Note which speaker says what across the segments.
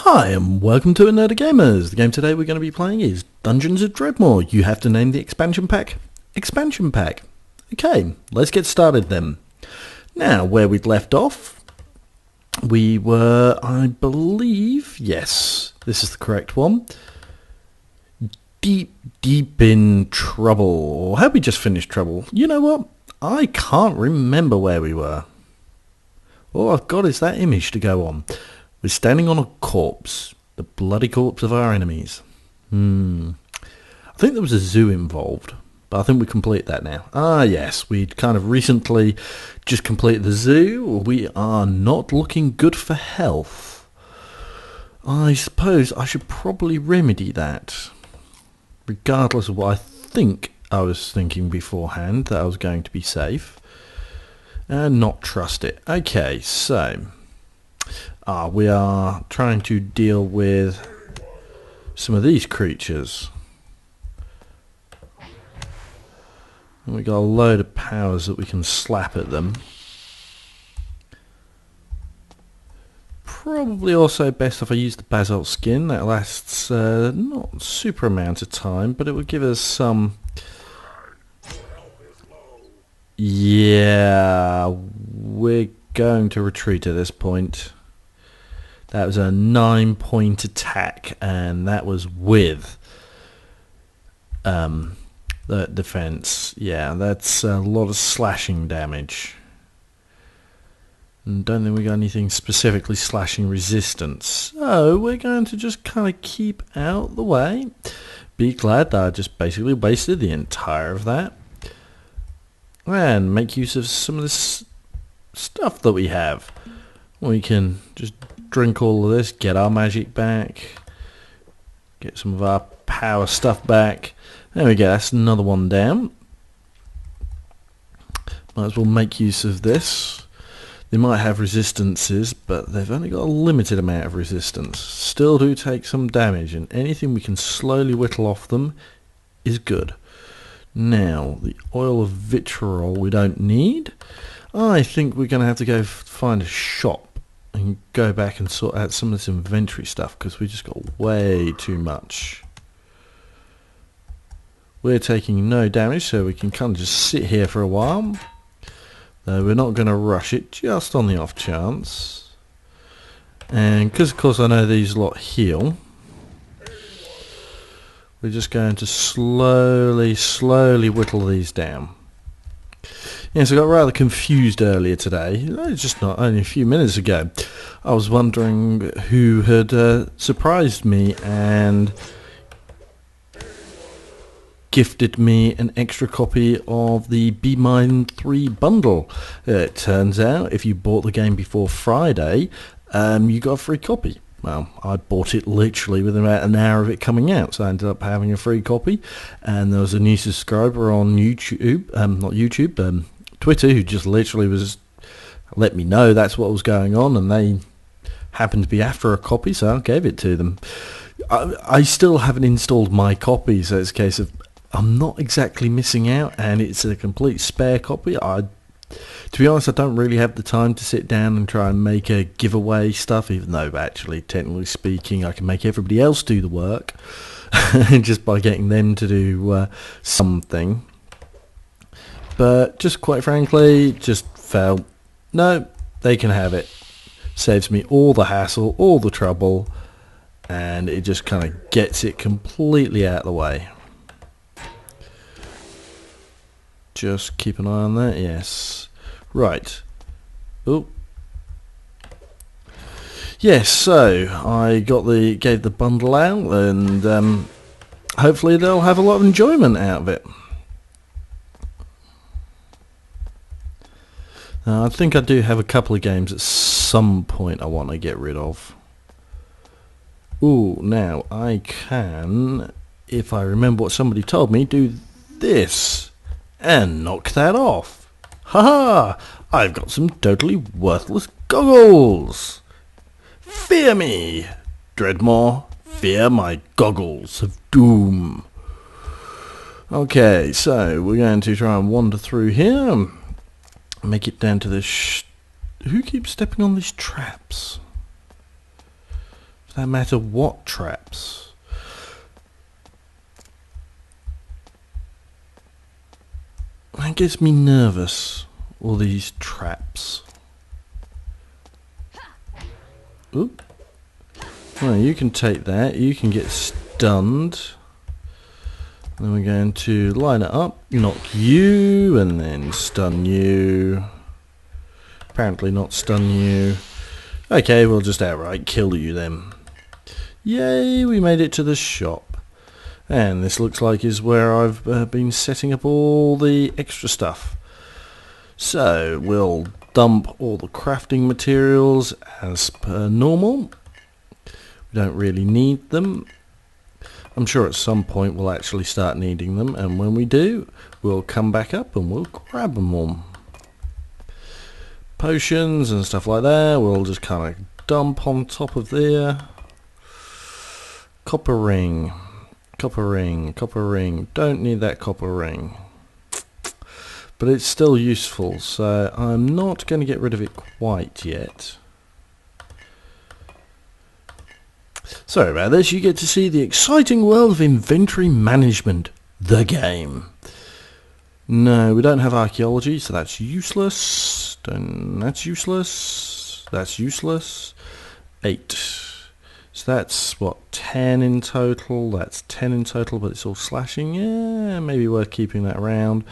Speaker 1: Hi and welcome to Another Gamers. The game today we're going to be playing is Dungeons of Dredmor. You have to name the expansion pack. Expansion pack. Okay, let's get started then. Now, where we'd left off, we were, I believe, yes, this is the correct one. Deep in trouble. Or had we just finished trouble? You know what? I can't remember where we were. All I've got is that image to go on. We're standing on a corpse. The bloody corpse of our enemies. I think there was a zoo involved. But I think we complete that now. Ah, yes. We'd kind of recently just completed the zoo. We are not looking good for health. I suppose I should probably remedy that. Regardless of what I think I was thinking beforehand, that I was going to be safe. And not trust it. Okay, so... we are trying to deal with some of these creatures. And we got a load of powers that we can slap at them. Probably also best if I use the basalt skin. That lasts not super amount of time, but it would give us some... Yeah, we're going to retreat at this point. That was a 9-point attack, and that was with the defense. Yeah, that's a lot of slashing damage. And don't think we got anything specifically slashing resistance. So we're going to just kind of keep out the way. Be glad that I just basically wasted the entire of that. And make use of some of this stuff that we have. We can just drink all of this, get our magic back, get some of our power stuff back. There we go, that's another one down. Might as well make use of this. They might have resistances, but they've only got a limited amount of resistance. Still do take some damage, and anything we can slowly whittle off them is good. Now, the oil of vitriol we don't need. I think we're going to have to go find a shop and go back and sort out some of this inventory stuff, because we just got way too much. We're taking no damage, so we can kind of just sit here for a while. Though we're not going to rush it, just on the off chance. And because of course I know these lot heal, we're just going to slowly whittle these down. Yes, I got rather confused earlier today. Just not only a few minutes ago. I was wondering who had surprised me and gifted me an extra copy of the Be Mine 3 bundle. It turns out if you bought the game before Friday, you got a free copy. Well, I bought it literally within about an hour of it coming out, so I ended up having a free copy. And there was a new subscriber on YouTube, not YouTube, Twitter, who just literally was let me know that's what was going on, and they happened to be after a copy, so I gave it to them. I still haven't installed my copy, so it's a case of I'm not exactly missing out, and it's a complete spare copy. To be honest, I don't really have the time to sit down and try and make a giveaway stuff, even though actually, technically speaking, I can make everybody else do the work just by getting them to do something. But just quite frankly, just felt, no, they can have it. Saves me all the hassle, all the trouble, and it just kind of gets it completely out of the way. Just keep an eye on that, yes. Right. Oh. Yes, so I gave the bundle out, and hopefully they'll have a lot of enjoyment out of it. I think I do have a couple of games at some point I want to get rid of. Ooh, now I can, if I remember what somebody told me, do this and knock that off. Haha! I've got some totally worthless goggles! Fear me, Dredmor. Fear my goggles of doom. Okay, so we're going to try and wander through here. Make it down to this... Who keeps stepping on these traps? For No matter what traps. That gets me nervous, all these traps. Oop. Well, you can take that, you can get stunned. Then we're going to line it up, knock you, and then stun you. Apparently not stun you. Okay, we'll just outright kill you then. Yay, we made it to the shop. And this looks like is where I've been setting up all the extra stuff. So we'll dump all the crafting materials as per normal. We don't really need them. I'm sure at some point we'll actually start needing them, and when we do, we'll come back up and we'll grab them all. Potions and stuff like that, we'll just kind of dump on top of there. Copper ring. Copper ring, copper ring. Don't need that copper ring. But it's still useful, so I'm not going to get rid of it quite yet. Sorry about this, you get to see the exciting world of inventory management, the game. No, we don't have archaeology, so that's useless. That's useless. That's useless. 8. So that's, what, 10 in total? That's 10 in total, but it's all slashing. Yeah, maybe worth keeping that around.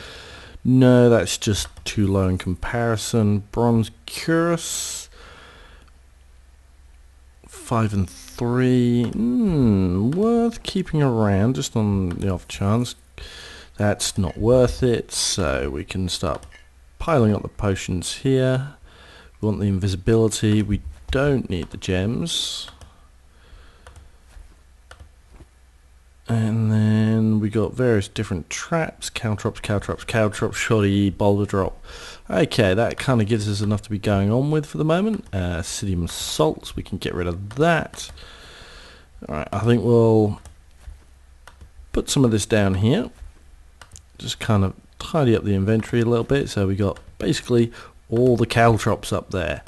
Speaker 1: No, that's just too low in comparison. Bronze cuirass. 5 and 3. Worth keeping around, just on the off chance. That's not worth it, so we can start piling up the potions here. We want the invisibility. We don't need the gems. And then we got various different traps, caltrops, shoddy, boulder drop. Okay, that kind of gives us enough to be going on with for the moment. Acidium salts, we can get rid of that. Alright, I think we'll put some of this down here. Just kind of tidy up the inventory a little bit. So we got basically all the caltrops up there.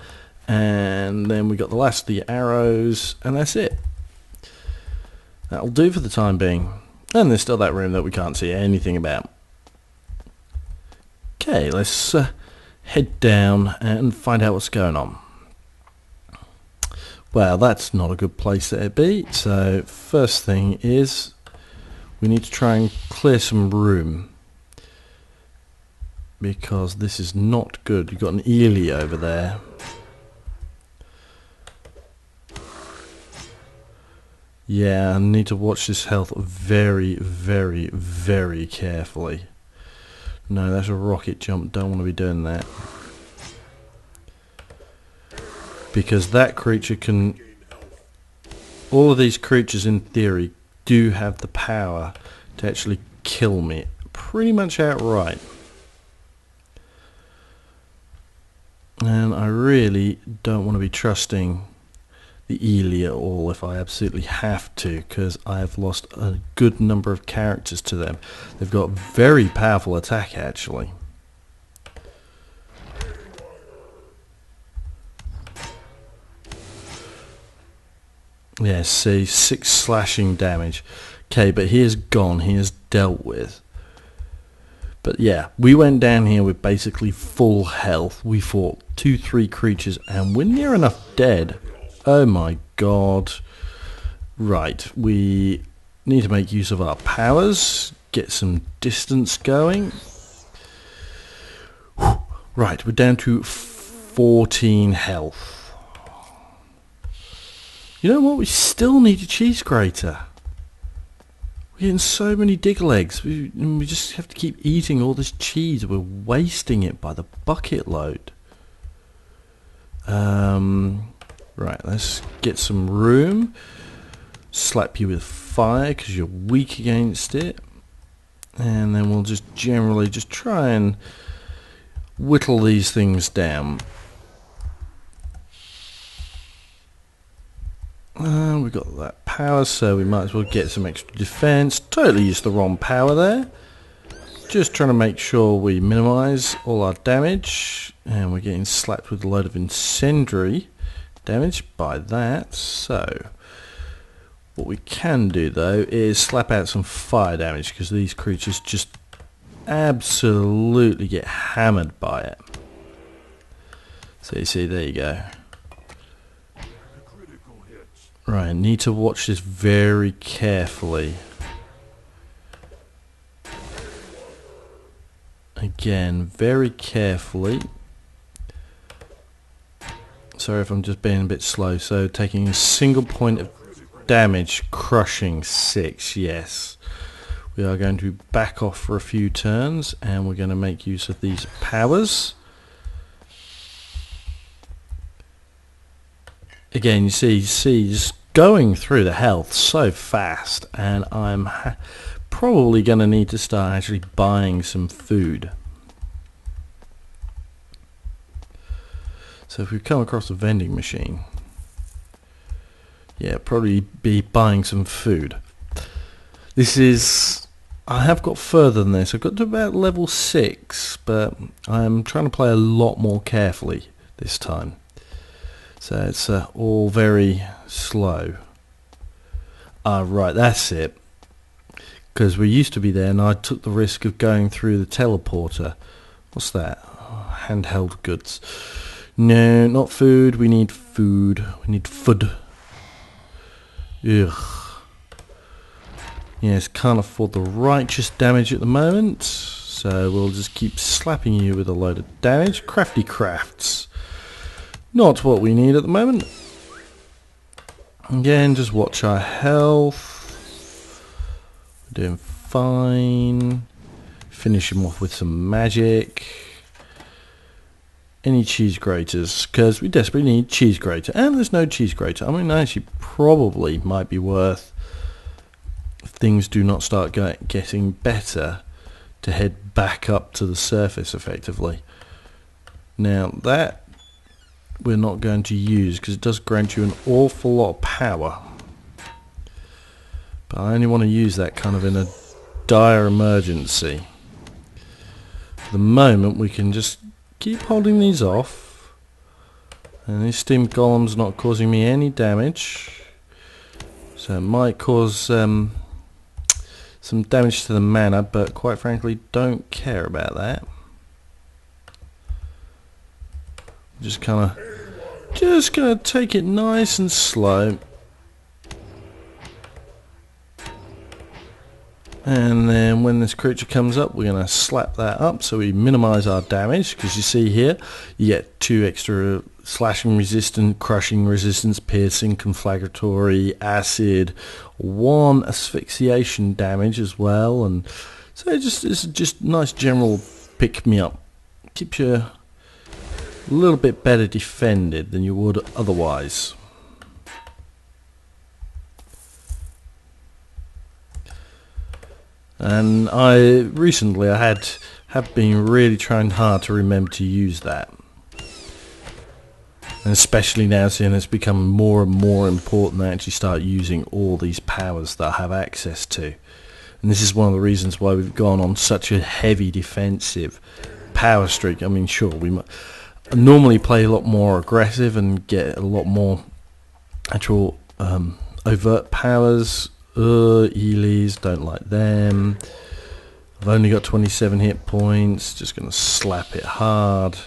Speaker 1: And then we got the last of the arrows, and that's it. That'll do for the time being. And there's still that room that we can't see anything about. Okay, let's head down and find out what's going on. Well, that's not a good place to be. So first thing is we need to try and clear some room, because this is not good. You've got an Ely over there. Yeah, I need to watch this health very, very, very carefully. No, that's a rocket jump. Don't want to be doing that. Because that creature can... All of these creatures, in theory, do have the power to actually kill me pretty much outright. And I really don't want to be trusting the Ely at all if I absolutely have to, because I have lost a good number of characters to them. They've got very powerful attack, actually. Yeah, see, 6 slashing damage. Okay, but he is gone. He is dealt with. But yeah, we went down here with basically full health. We fought 2-3 creatures, and we're near enough dead. Oh my god. Right, we need to make use of our powers, get some distance going. Whew. Right, we're down to 14 health. You know what, we still need a cheese grater. We're getting so many Diggle eggs. We just have to keep eating all this cheese. We're wasting it by the bucket load. Right, let's get some room. Slap you with fire because you're weak against it. And then we'll just generally just try and whittle these things down. We've got that power, so we might as well get some extra defense. Totally used the wrong power there. Just trying to make sure we minimize all our damage. And we're getting slapped with a load of incendiary. damage by that. So what we can do though is slap out some fire damage, because these creatures just absolutely get hammered by it. So you see, there you go. Right, need to watch this very carefully. Again, very carefully. Sorry if I'm just being a bit slow. So taking a single point of damage, crushing 6, yes. We are going to back off for a few turns, and we're going to make use of these powers. Again, you see just going through the health so fast, and I'm probably going to need to start actually buying some food. So if we come across a vending machine, yeah, probably be buying some food. This is, I have got further than this. I've got to about level 6, but I'm trying to play a lot more carefully this time. So it's all very slow. Right, that's it. Because we used to be there, and I took the risk of going through the teleporter. What's that? Oh, handheld goods. No, not food. We need food. We need food. Ugh. Yes, can't afford the righteous damage at the moment. So we'll just keep slapping you with a load of damage. Crafty crafts. Not what we need at the moment. Again, just watch our health. We're doing fine. Finish him off with some magic. Any cheese graters, because we desperately need cheese grater. And there's no cheese grater. I mean, actually probably might be worth, if things do not start getting better, to head back up to the surface effectively. Now that we're not going to use, because it does grant you an awful lot of power, but I only want to use that kind of in a dire emergency. For the moment we can just keep holding these off, and this steam golem's not causing me any damage, so it might cause some damage to the mana, but quite frankly don't care about that. Just gonna take it nice and slow, and then when this creature comes up, we're gonna slap that up so we minimize our damage. Because you see here, you get 2 extra slashing resistance, crushing resistance, piercing, conflagratory, acid, 1 asphyxiation damage as well, and so it's just nice general pick me up. Keeps you a little bit better defended than you would otherwise. And recently I have been really trying hard to remember to use that, and especially now seeing it's become more and more important to actually start using all these powers that I have access to. And this is one of the reasons why we've gone on such a heavy defensive power streak. I mean, sure, we might normally play a lot more aggressive and get a lot more actual overt powers. Ely's, don't like them. I've only got 27 hit points, just going to slap it hard.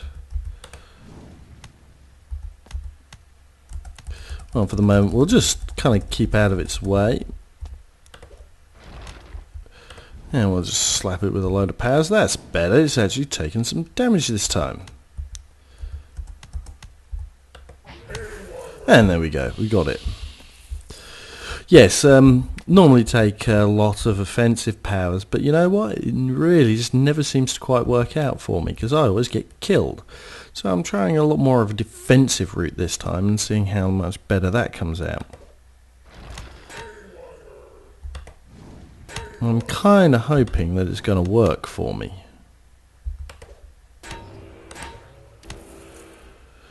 Speaker 1: Well, for the moment we'll just kind of keep out of its way, and we'll just slap it with a load of powers. That's better, it's actually taken some damage this time. And there we go, we got it. Yes, normally take a lot of offensive powers, but you know what? It really just never seems to quite work out for me, because I always get killed. So I'm trying a lot more of a defensive route this time and seeing how much better that comes out. I'm kind of hoping that it's going to work for me.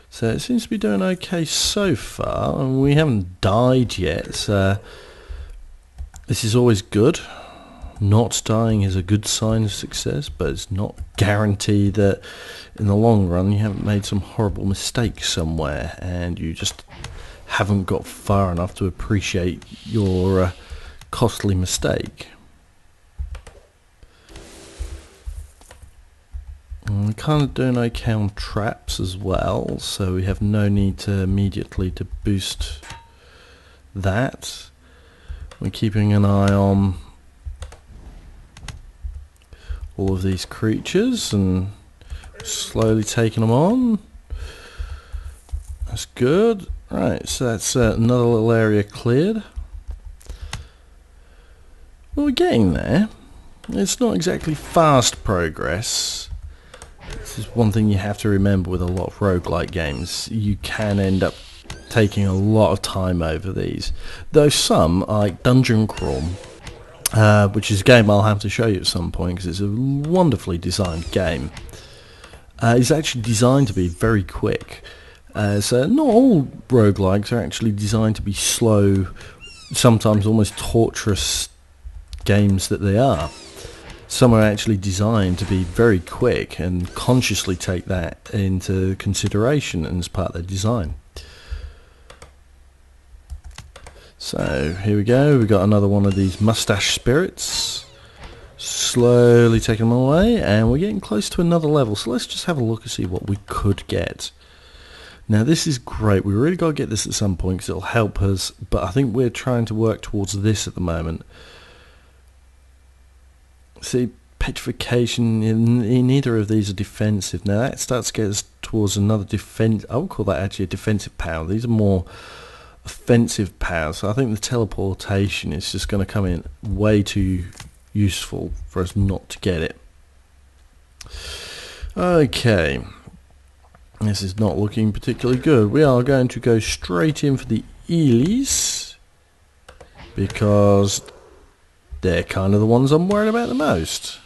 Speaker 1: So it seems to be doing okay so far, and we haven't died yet, so this is always good. not dying is a good sign of success, but it's not guaranteed that in the long run you haven't made some horrible mistake somewhere and you just haven't got far enough to appreciate your costly mistake. We're kind of doing okay on traps as well, so we have no need to immediately to boost that. We're keeping an eye on all of these creatures and slowly taking them on. That's good. Right, so that's another little area cleared. Well, we're getting there. It's not exactly fast progress. This is one thing you have to remember with a lot of roguelike games. You can end up taking a lot of time over these. Though some, like Dungeon Crawl, which is a game I'll have to show you at some point because it's a wonderfully designed game, is actually designed to be very quick. So not all roguelikes are actually designed to be slow, sometimes almost torturous games that they are. Some are actually designed to be very quick and consciously take that into consideration as part of their design. So here we go, we've got another one of these mustache spirits. Slowly taking them away, and we're getting close to another level, so let's just have a look and see what we could get. Now this is great, we really got to get this at some point because it'll help us, but I think we're trying to work towards this at the moment. See, petrification, in neither of these are defensive. Now that starts to get us towards another defense. I would call that actually a defensive power. These are more offensive powers. So I think the teleportation is just going to come in way too useful for us not to get it. Okay, this is not looking particularly good. We are going to go straight in for the Eelies because they're kind of the ones I'm worried about the most.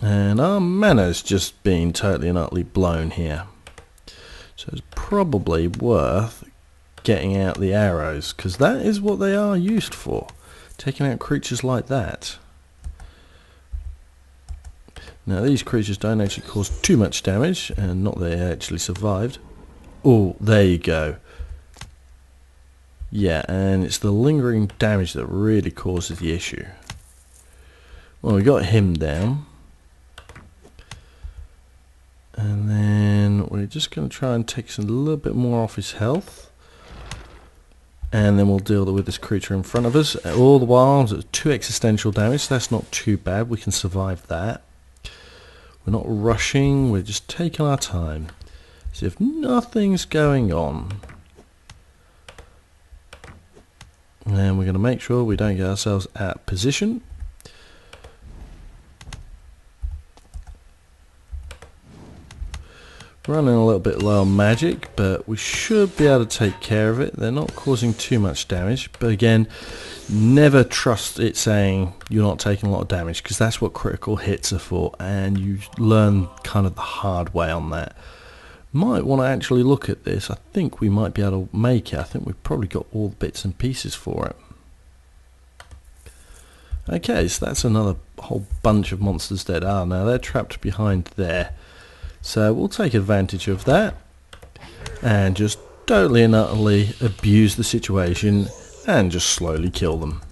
Speaker 1: And our mana's just been totally and utterly blown here. So it's probably worth getting out the arrows, because that is what they are used for. Taking out creatures like that. Now these creatures don't actually cause too much damage, and not that they actually survived. Oh, there you go. Yeah, and it's the lingering damage that really causes the issue. Well, we got him down. And then we're just going to try and take a little bit more off his health. And then we'll deal with this creature in front of us. All the while, it's 2 existential damage. That's not too bad. We can survive that. We're not rushing. We're just taking our time. As if nothing's going on. And we're going to make sure we don't get ourselves out of position. Running a little bit low on magic, but we should be able to take care of it. They're not causing too much damage, but again, never trust it saying you're not taking a lot of damage, because that's what critical hits are for, and you learn kind of the hard way on that. Might want to actually look at this. I think we might be able to make it. I think we've probably got all the bits and pieces for it. Okay, so that's another whole bunch of monsters that are now. They're trapped behind there. So we'll take advantage of that and just totally and utterly abuse the situation and just slowly kill them.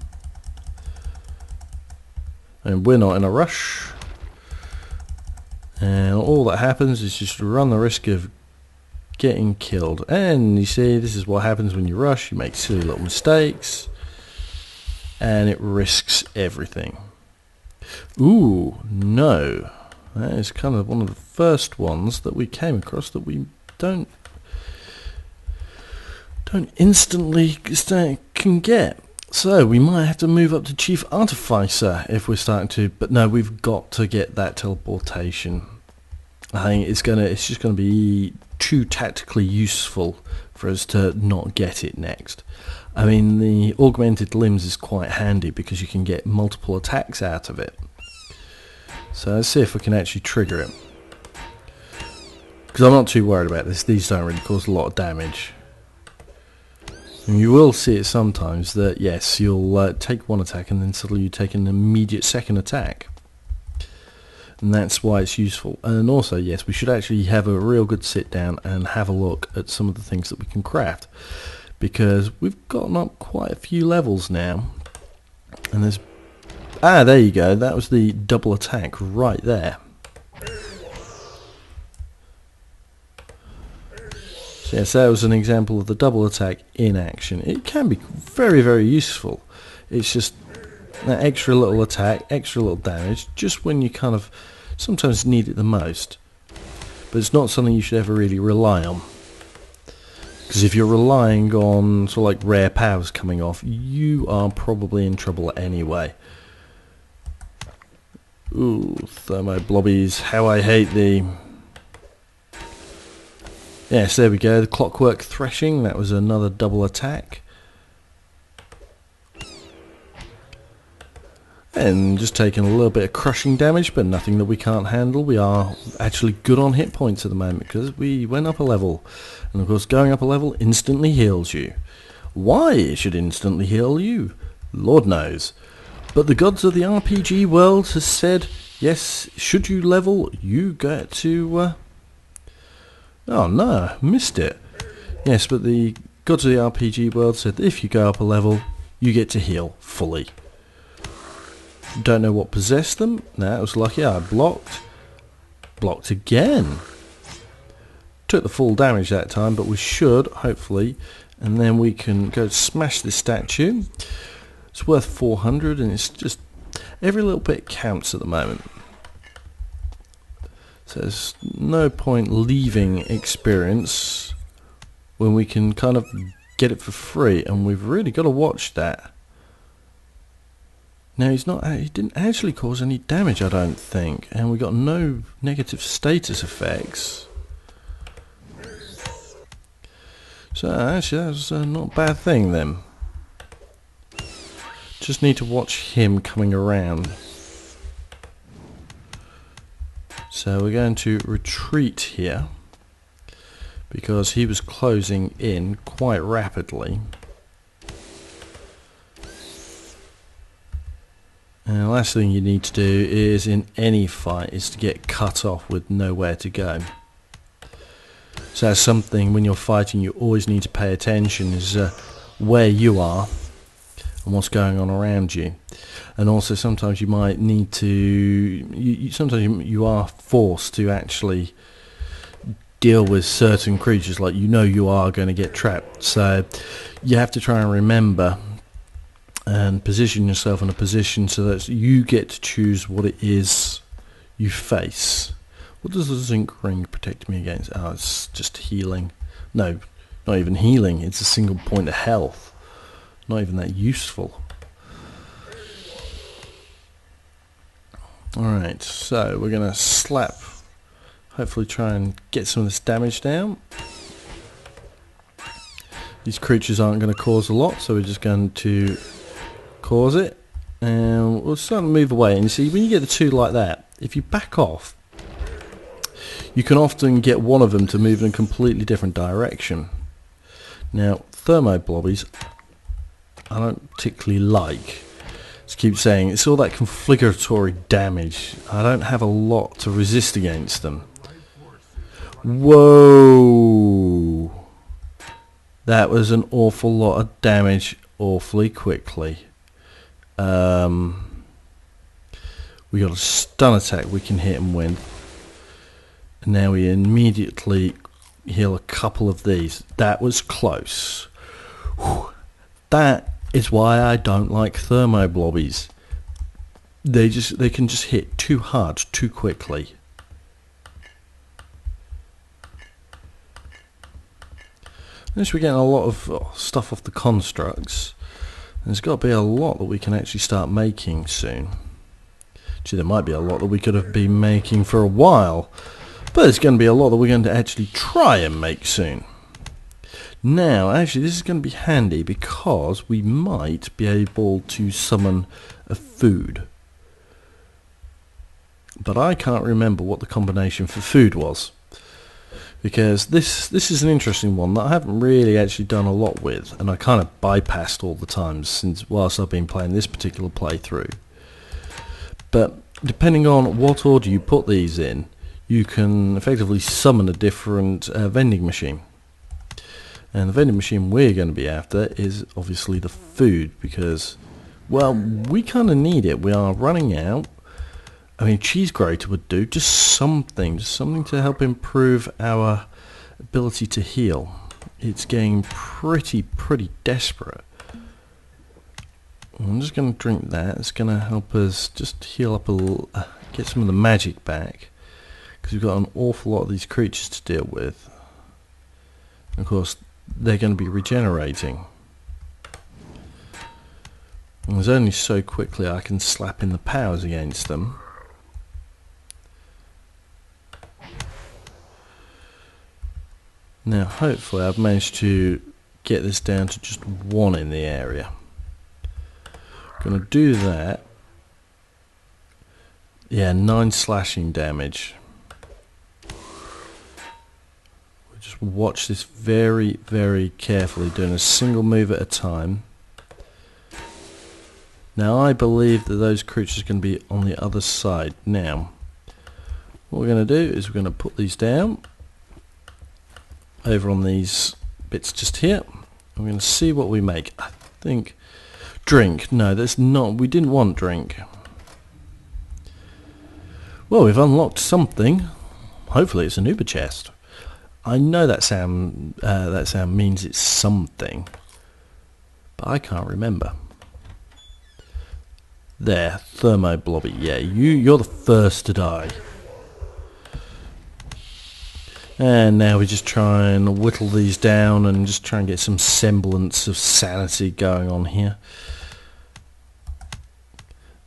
Speaker 1: And we're not in a rush. And all that happens is just run the risk of getting killed. And you see, this is what happens when you rush. You make silly little mistakes. And it risks everything. Ooh, no. That is kind of one of the first ones that we came across that we don't instantly can get. So we might have to move up to Chief Artificer if we're starting to, but no, we've got to get that teleportation. I think it's just gonna be too tactically useful for us to not get it next. I mean, the augmented limbs is quite handy because you can get multiple attacks out of it. So let's see if we can actually trigger it. Because I'm not too worried about this. These don't really cause a lot of damage. And you will see it sometimes that, yes, you'll take one attack and then suddenly you take an immediate second attack. And that's why it's useful. And also, yes, we should actually have a real good sit down and have a look at some of the things that we can craft. Because we've gotten up quite a few levels now. And there's... Ah, there you go. That was the double attack right there. So yes, that was an example of the double attack in action. It can be very, very useful. It's just that extra little attack, extra little damage, just when you kind of sometimes need it the most. But it's not something you should ever really rely on. Because if you're relying on sort of like rare powers coming off, you are probably in trouble anyway. Ooh, thermo blobbies, how I hate thee. Yes, there we go, the clockwork threshing, that was another double attack. And just taking a little bit of crushing damage, but nothing that we can't handle. We are actually good on hit points at the moment because we went up a level. And of course going up a level instantly heals you. Why it should instantly heal you, Lord knows. But the gods of the RPG world has said, yes, should you level, you get to... Oh no, missed it. Yes, but the gods of the RPG world said that if you go up a level, you get to heal fully. Don't know what possessed them. No, it was lucky. I blocked. Blocked again. Took the full damage that time, but we should, hopefully. And then we can go smash this statue. It's worth 400, and it's just... every little bit counts at the moment. So there's no point leaving experience when we can kind of get it for free. And we've really got to watch that. Now he didn't actually cause any damage, I don't think, and we got no negative status effects. So actually that's not a bad thing then. Just need to watch him coming around. So we're going to retreat here because he was closing in quite rapidly. And the last thing you need to do is, in any fight, is to get cut off with nowhere to go. So that's something when you're fighting you always need to pay attention, is where you are and what's going on around you. And also sometimes you might need to... sometimes you are forced to actually deal with certain creatures, like you are going to get trapped. So you have to try and remember and position yourself in a position so that you get to choose what it is you face. What does the zinc ring protect me against? Oh, it's just healing. No, not even healing. It's a single point of health. Not even that useful. Alright, so we're going to slap. Hopefully try and get some of this damage down. These creatures aren't going to cause a lot, so we're just going to cause it, and we'll start to move away. And you see, when you get the two like that, if you back off, you can often get one of them to move in a completely different direction. Now, thermo blobbies, I don't particularly like. Just keep saying, it's all that confliguratory damage. I don't have a lot to resist against them. Whoa! That was an awful lot of damage awfully quickly. We got a stun attack we can hit and win. And now we immediately heal a couple of these. That was close. Whew. That is why I don't like thermo blobbies. They can just hit too hard too quickly. Unless we're getting a lot of stuff off the constructs. There's got to be a lot that we can actually start making soon. Actually, there might be a lot that we could have been making for a while, but there's going to be a lot that we're going to actually try and make soon. Now, actually, this is going to be handy because we might be able to summon a food. But I can't remember what the combination for food was. because this is an interesting one that I haven't really actually done a lot with, and I kind of bypassed all the times since whilst I've been playing this particular playthrough. But depending on what order you put these in, you can effectively summon a different vending machine. And the vending machine we're going to be after is obviously the food, because, well, we kind of need it. We are running out. I mean, cheese grater would do, just something to help improve our ability to heal. It's getting pretty desperate. I'm just going to drink that. It's going to help us just heal up a little, get some of the magic back, because we've got an awful lot of these creatures to deal with. Of course, they're going to be regenerating. And there's only so quickly I can slap in the powers against them. Now hopefully I've managed to get this down to just one in the area. Gonna do that. Yeah, 9 slashing damage. We'll just watch this very carefully, doing a single move at a time. Now I believe that those creatures are going to be on the other side. Now what we're going to do is we're going to put these down over on these bits just here. I'm going to see what we make. I think drink. No, that's not. We didn't want drink. Well, we've unlocked something. Hopefully, it's an Uber chest. I know that sound means it's something, but I can't remember. There, Thermoblobby. Yeah, you're the first to die. And now we just try and whittle these down and just try and get some semblance of sanity going on here.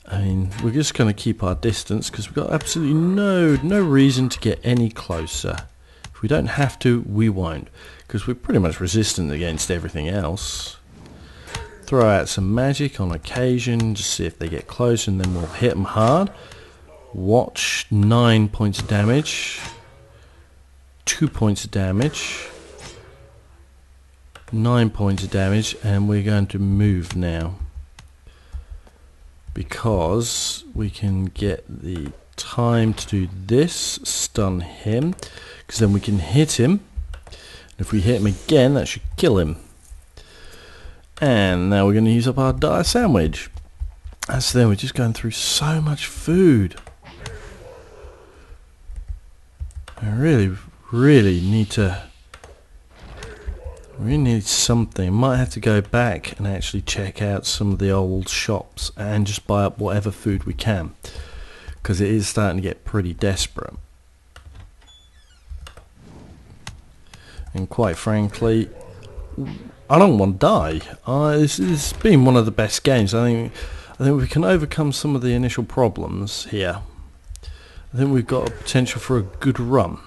Speaker 1: I mean, we're just going to keep our distance because we've got absolutely no reason to get any closer. If we don't have to, we won't, because we're pretty much resistant against everything else. Throw out some magic on occasion, just see if they get close, and then we'll hit them hard. Watch, 9 points of damage. 2 points of damage, 9 points of damage, and we're going to move now because we can get the time to do this, stun him, because then we can hit him. If we hit him again, that should kill him. And now we're going to use up our dire sandwich. As then we're just going through so much food. I really need something. Might have to go back and actually check out some of the old shops and just buy up whatever food we can, because it is starting to get pretty desperate. And quite frankly, I don't want to die. This has been one of the best games. I think we can overcome some of the initial problems here. I think we've got a potential for a good run.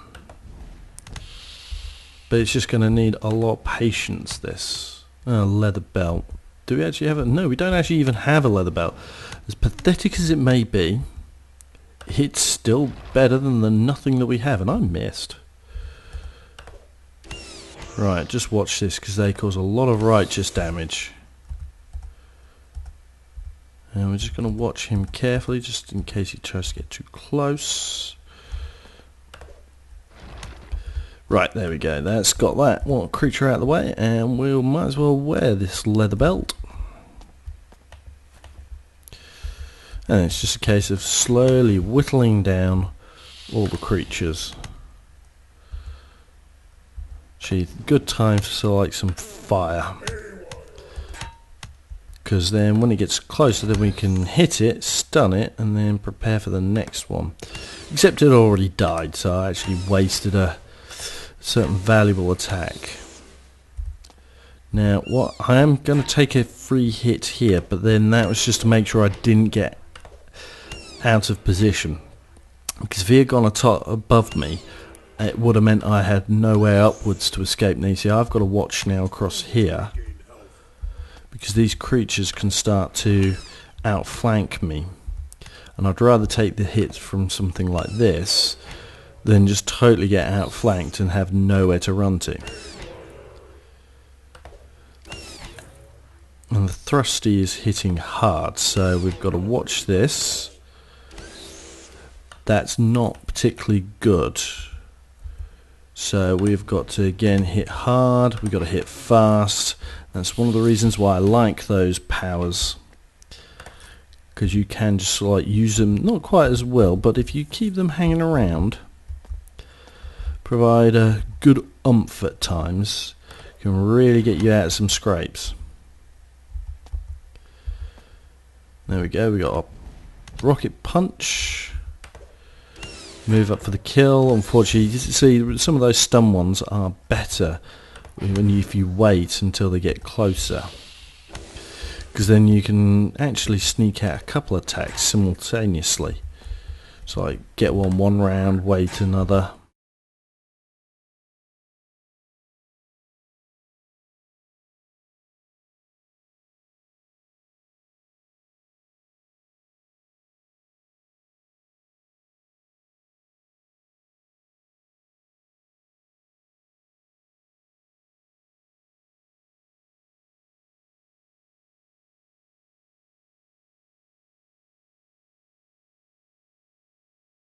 Speaker 1: But it's just going to need a lot of patience, this. Leather belt. Do we actually have it? No, we don't actually even have a leather belt. As pathetic as it may be, it's still better than the nothing that we have, and I missed. Right, just watch this, because they cause a lot of righteous damage. And we're just going to watch him carefully, just in case he tries to get too close. Right, there we go. That's got that one creature out of the way, and we might as well wear this leather belt. And it's just a case of slowly whittling down all the creatures. Gee, good time to light some fire. Because then when it gets closer, then we can hit it, stun it, and then prepare for the next one. Except it already died, so I actually wasted a certain valuable attack. Now what I am going to take a free hit here, but then that was just to make sure I didn't get out of position, because if he had gone above me, it would have meant I had nowhere upwards to escape. Now you see, I've got to watch now across here, because these creatures can start to outflank me, and I'd rather take the hits from something like this then just totally get outflanked and have nowhere to run to. And the thrusty is hitting hard, so we've got to watch this. That's not particularly good. So we've got to again hit hard, we've got to hit fast. That's one of the reasons why I like those powers, because you can just like use them not quite as well, but if you keep them hanging around, provide a good oomph at times, can really get you out of some scrapes. There we go, we got a rocket punch. Move up for the kill. Unfortunately, you see some of those stun ones are better if you wait until they get closer, because then you can actually sneak out a couple of attacks simultaneously. So like get one round, wait another,